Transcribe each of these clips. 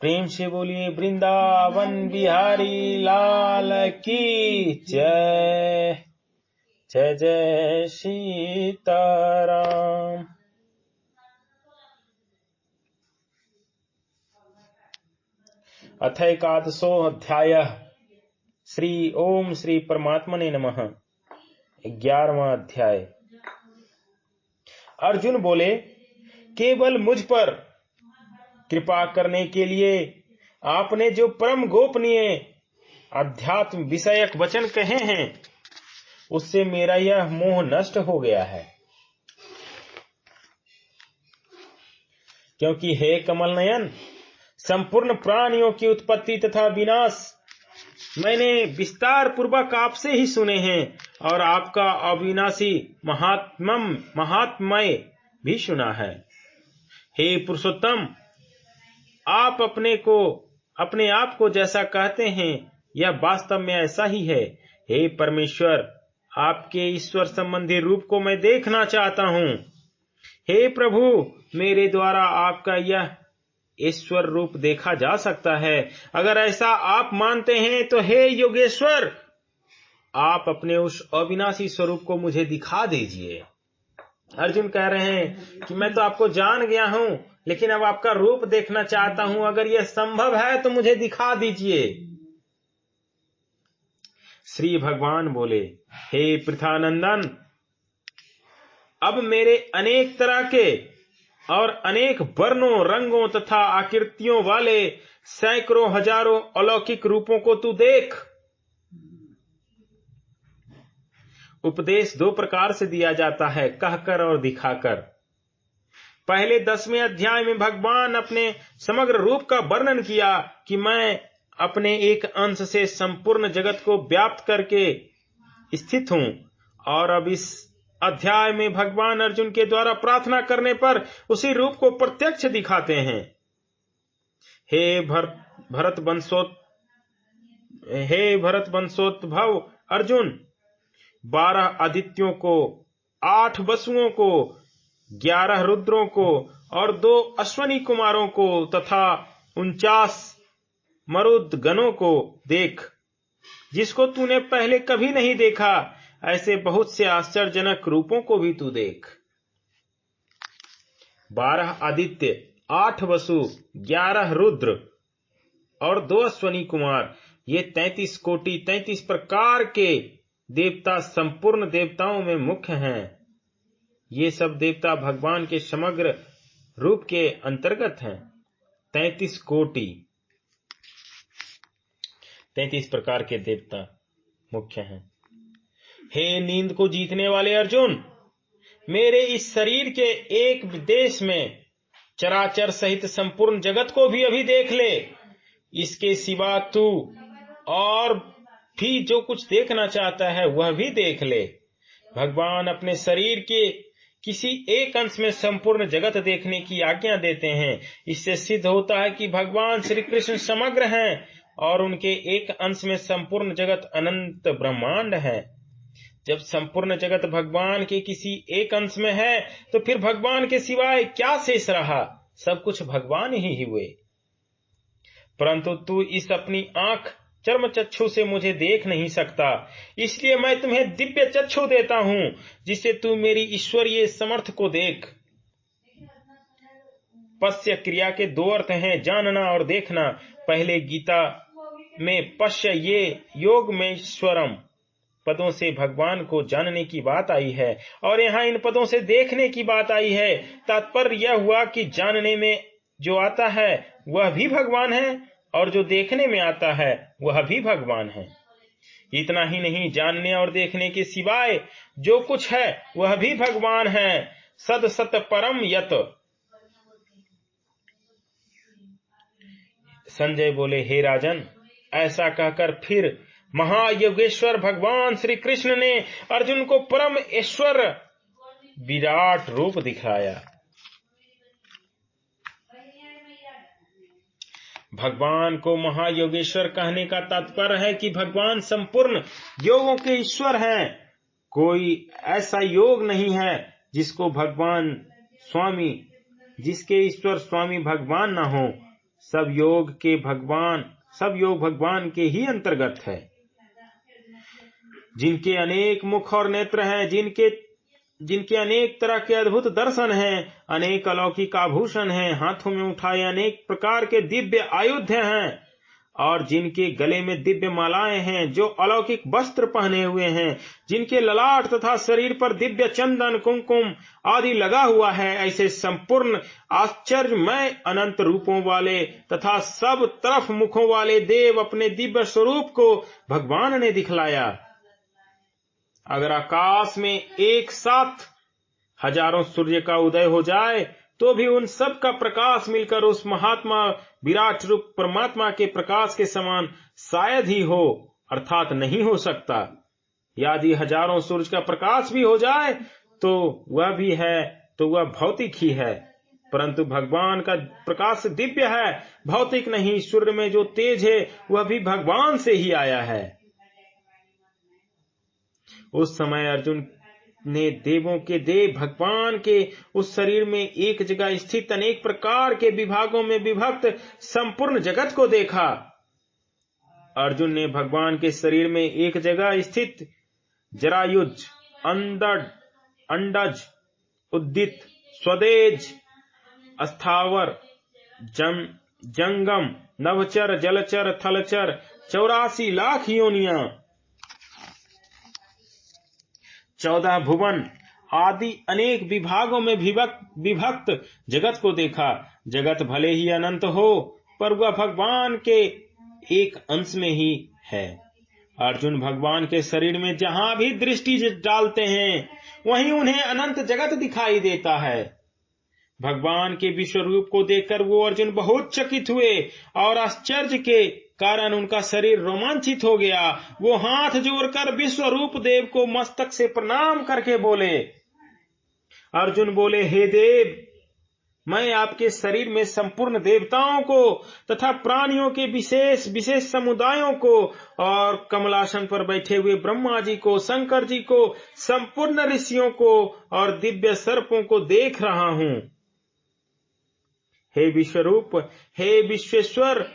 प्रेम से बोलिए वृंदावन बिहारी लाल की जय। जय जय सीताराम। अथैकादशो अध्यायः। श्री ओम श्री परमात्मने नमः। 11वां अध्याय। अर्जुन बोले, केवल मुझ पर कृपा करने के लिए आपने जो परम गोपनीय अध्यात्म विषयक वचन कहे हैं, उससे मेरा यह मोह नष्ट हो गया है। क्योंकि हे कमल नयन, संपूर्ण प्राणियों की उत्पत्ति तथा विनाश मैंने विस्तार पूर्वक आपसे ही सुने हैं और आपका अविनाशी महात्मय भी सुना है। हे पुरुषोत्तम, आप अपने आप को जैसा कहते हैं, यह वास्तव में ऐसा ही है। हे परमेश्वर, आपके ईश्वर संबंधी रूप को मैं देखना चाहता हूँ। हे प्रभु, मेरे द्वारा आपका यह ईश्वर रूप देखा जा सकता है। अगर ऐसा आप मानते हैं तो हे योगेश्वर, आप अपने उस अविनाशी स्वरूप को मुझे दिखा दीजिए। अर्जुन कह रहे हैं कि मैं तो आपको जान गया हूं, लेकिन अब आपका रूप देखना चाहता हूं। अगर यह संभव है तो मुझे दिखा दीजिए। श्री भगवान बोले, हे पृथानंदन, अब मेरे अनेक तरह के और अनेक वर्णों, रंगों तथा आकृतियों वाले सैकड़ों हजारों अलौकिक रूपों को तू देख। उपदेश दो प्रकार से दिया जाता है, कहकर और दिखाकर। पहले 10वें अध्याय में भगवान अपने समग्र रूप का वर्णन किया कि मैं अपने एक अंश से संपूर्ण जगत को व्याप्त करके स्थित हूं। और अब इस अध्याय में भगवान अर्जुन के द्वारा प्रार्थना करने पर उसी रूप को प्रत्यक्ष दिखाते हैं। हे भरत वंशोद्भव अर्जुन, 12 आदित्यों को, 8 वसुओं को, 11 रुद्रों को और 2 अश्वनी कुमारों को तथा 49 मरुद गणों को देख, जिसको तूने पहले कभी नहीं देखा। ऐसे बहुत से आश्चर्यजनक रूपों को भी तू देख। 12 आदित्य, 8 वसु, 11 रुद्र और 2 अश्वनी कुमार, ये 33 कोटि 33 प्रकार के देवता संपूर्ण देवताओं में मुख्य हैं। ये सब देवता भगवान के समग्र रूप के अंतर्गत हैं। 33 कोटि 33 प्रकार के देवता मुख्य हैं। हे नींद को जीतने वाले अर्जुन, मेरे इस शरीर के एक देश में चराचर सहित संपूर्ण जगत को भी अभी देख ले। इसके सिवा तू और भी जो कुछ देखना चाहता है वह भी देख ले। भगवान अपने शरीर के किसी एक अंश में संपूर्ण जगत देखने की आज्ञा देते हैं। इससे सिद्ध होता है कि भगवान श्री कृष्ण समग्र हैं और उनके एक अंश में संपूर्ण जगत अनंत ब्रह्मांड है। जब संपूर्ण जगत भगवान के किसी एक अंश में है तो फिर भगवान के सिवाय क्या शेष रहा? सब कुछ भगवान ही हुए। परंतु तू इस अपनी आंख चर्म चक्षु से मुझे देख नहीं सकता, इसलिए मैं तुम्हें दिव्य चक्षु देता हूं, जिससे तू मेरी ईश्वरीय समर्थ को देख। पश्य क्रिया के 2 अर्थ हैं, जानना और देखना। पहले गीता में पश्य ये योग में ईश्वरम पदों से भगवान को जानने की बात आई है और यहाँ इन पदों से देखने की बात आई है। तात्पर्य यह हुआ कि जानने में जो आता है वह भी भगवान है और जो देखने में आता है वह भी भगवान है। इतना ही नहीं, जानने और देखने के सिवाय जो कुछ है वह भी भगवान है। सद सत परम यत। संजय बोले, हे राजन, ऐसा कहकर फिर महायोगेश्वर भगवान श्री कृष्ण ने अर्जुन को परम ईश्वर विराट रूप दिखाया। भगवान को महायोगेश्वर कहने का तात्पर्य है कि भगवान संपूर्ण योगों के ईश्वर हैं। कोई ऐसा योग नहीं है जिसके ईश्वर स्वामी भगवान न हो। सब योग भगवान के ही अंतर्गत है, जिनके अनेक मुख और नेत्र हैं, जिनके अनेक तरह के अद्भुत दर्शन हैं, अनेक अलौकिक आभूषण हैं, हाथों में उठाए अनेक प्रकार के दिव्य आयुध हैं, और जिनके गले में दिव्य मालाएं हैं, जो अलौकिक वस्त्र पहने हुए हैं, जिनके ललाट तथा शरीर पर दिव्य चंदन कुमकुम आदि लगा हुआ है, ऐसे संपूर्ण आश्चर्यमय अनंत रूपों वाले तथा सब तरफ मुखों वाले देव अपने दिव्य स्वरूप को भगवान ने दिखलाया। अगर आकाश में एक साथ हजारों सूर्य का उदय हो जाए तो भी उन सब का प्रकाश मिलकर उस महात्मा विराट रूप परमात्मा के प्रकाश के समान शायद ही हो, अर्थात नहीं हो सकता। यदि हजारों सूर्य का प्रकाश भी हो जाए तो वह भी है, तो वह भौतिक ही है, परंतु भगवान का प्रकाश दिव्य है, भौतिक नहीं। सूर्य में जो तेज है वह भी भगवान से ही आया है। उस समय अर्जुन ने देवों के देव भगवान के उस शरीर में एक जगह स्थित अनेक प्रकार के विभागों में विभक्त संपूर्ण जगत को देखा। अर्जुन ने भगवान के शरीर में एक जगह स्थित जरायुज, अंडज, उद्दित, स्वदेज, अस्थावर, जंगम, नभचर, जलचर, थलचर, 84 लाख योनियां, 14 भुवन आदि अनेक विभागों में विभक्त जगत को देखा। जगत भले ही अनंत हो, पर वह भगवान के एक अंश में ही है। अर्जुन भगवान के शरीर में जहां भी दृष्टि डालते हैं वहीं उन्हें अनंत जगत दिखाई देता है। भगवान के विश्व रूप को देखकर वो अर्जुन बहुत चकित हुए और आश्चर्य के कारण उनका शरीर रोमांचित हो गया। वो हाथ जोड़कर विश्व रूप देव को मस्तक से प्रणाम करके बोले। अर्जुन बोले, हे देव, मैं आपके शरीर में संपूर्ण देवताओं को तथा प्राणियों के विशेष विशेष समुदायों को और कमलासन पर बैठे हुए ब्रह्मा जी को, शंकर जी को, संपूर्ण ऋषियों को और दिव्य सर्पों को देख रहा हूं। हे विश्वरूप, हे विश्वेश्वर,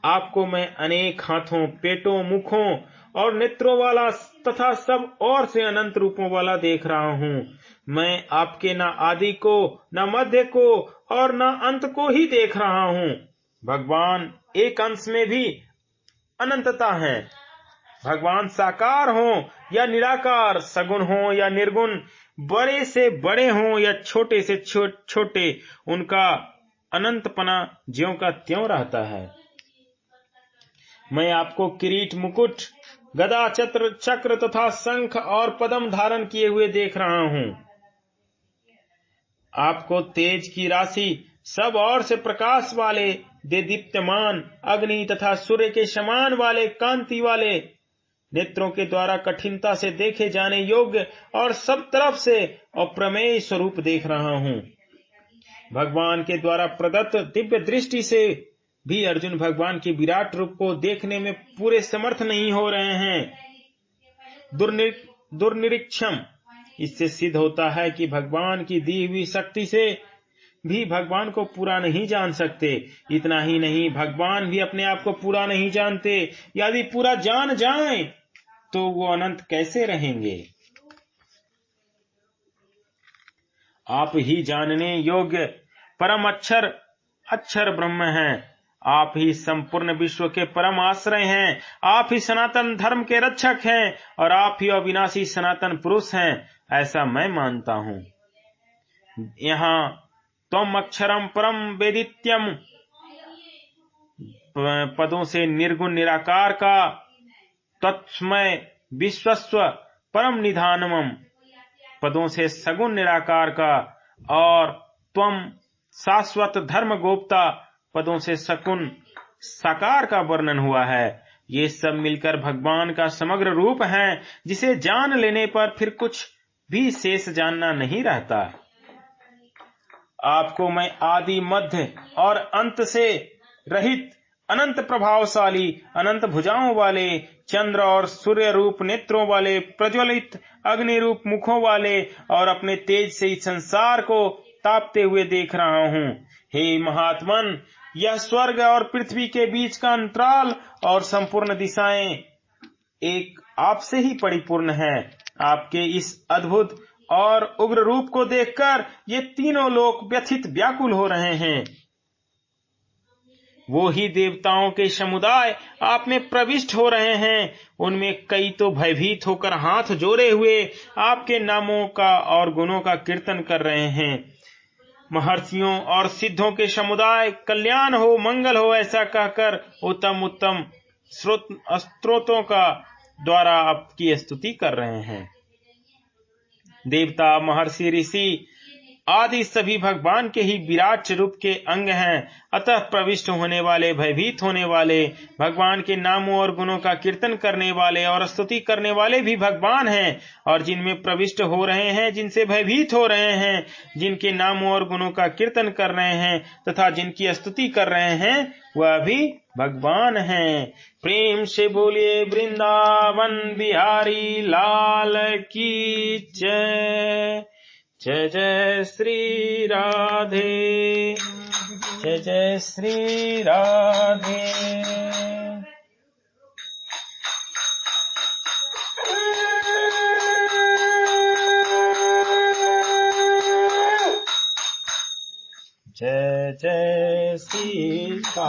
आपको मैं अनेक हाथों, पेटों, मुखों और नेत्रों वाला तथा सब और से अनंत रूपों वाला देख रहा हूं। मैं आपके न आदि को, न मध्य को और न अंत को ही देख रहा हूं। भगवान एक अंश में भी अनंतता है। भगवान साकार हो या निराकार, सगुण हो या निर्गुण, बड़े से बड़े हो या छोटे से छोटे, उनका अनंतपना ज्यों का त्यों रहता है। मैं आपको किरीट, मुकुट, गदा, चक्र तथा शंख और पद्म धारण किए हुए देख रहा हूं। आपको तेज की राशि, सब और से प्रकाश वाले, दीप्यमान अग्नि तथा सूर्य के समान वाले कांति वाले, नेत्रों के द्वारा कठिनता से देखे जाने योग्य और सब तरफ से अप्रमेय स्वरूप देख रहा हूं। भगवान के द्वारा प्रदत्त दिव्य दृष्टि से भी अर्जुन भगवान के विराट रूप को देखने में पूरे समर्थ नहीं हो रहे हैं। दुर्निरीक्षम, इससे सिद्ध होता है कि भगवान की दी हुई शक्ति से भी भगवान को पूरा नहीं जान सकते। इतना ही नहीं, भगवान भी अपने आप को पूरा नहीं जानते। यदि पूरा जान जाएं तो वो अनंत कैसे रहेंगे। आप ही जानने योग्य परम अक्षर ब्रह्म हैं। आप ही संपूर्ण विश्व के परम आश्रय हैं। आप ही सनातन धर्म के रक्षक हैं और आप ही अविनाशी सनातन पुरुष हैं, ऐसा मैं मानता हूं। यहाँ त्वम अक्षरम परम वेदित्यम पदों से निर्गुण निराकार का, तत्स्मय विश्वस्व परम निधानमम पदों से सगुण निराकार का, और त्वम शाश्वत धर्म गोप्ता पदों से सगुण साकार का वर्णन हुआ है। ये सब मिलकर भगवान का समग्र रूप है, जिसे जान लेने पर फिर कुछ भी शेष जानना नहीं रहता। आपको मैं आदि, मध्य और अंत से रहित, अनंत प्रभावशाली, अनंत भुजाओं वाले, चंद्र और सूर्य रूप नेत्रों वाले, प्रज्वलित अग्नि रूप मुखों वाले और अपने तेज से इस संसार को तापते हुए देख रहा हूँ। हे महात्मन, यह स्वर्ग और पृथ्वी के बीच का अंतराल और संपूर्ण दिशाएं एक आपसे ही परिपूर्ण है। आपके इस अद्भुत और उग्र रूप को देखकर ये तीनों लोक व्यथित व्याकुल हो रहे हैं। वो ही देवताओं के समुदाय आप में प्रविष्ट हो रहे हैं। उनमें कई तो भयभीत होकर हाथ जोड़े हुए आपके नामों का और गुणों का कीर्तन कर रहे हैं। महर्षियों और सिद्धों के समुदाय कल्याण हो, मंगल हो ऐसा कहकर उत्तम उत्तम स्त्रोतों का द्वारा आपकी स्तुति कर रहे हैं। देवता, महर्षि, ऋषि आदि सभी भगवान के ही विराट स्वरूप के अंग हैं। अतः प्रविष्ट होने वाले, भयभीत होने वाले, भगवान के नामों और गुणों का कीर्तन करने वाले और स्तुति करने वाले भी भगवान हैं। और जिनमें प्रविष्ट हो रहे हैं, जिनसे भयभीत हो रहे हैं, जिनके नामों और गुणों का कीर्तन कर रहे हैं तथा जिनकी स्तुति कर रहे हैं, वह भी भगवान हैं। प्रेम से बोलिए वृंदावन बिहारी लाल की जय। जय जय श्री राधे, जय जय श्री राधे। जय जय सीताराम।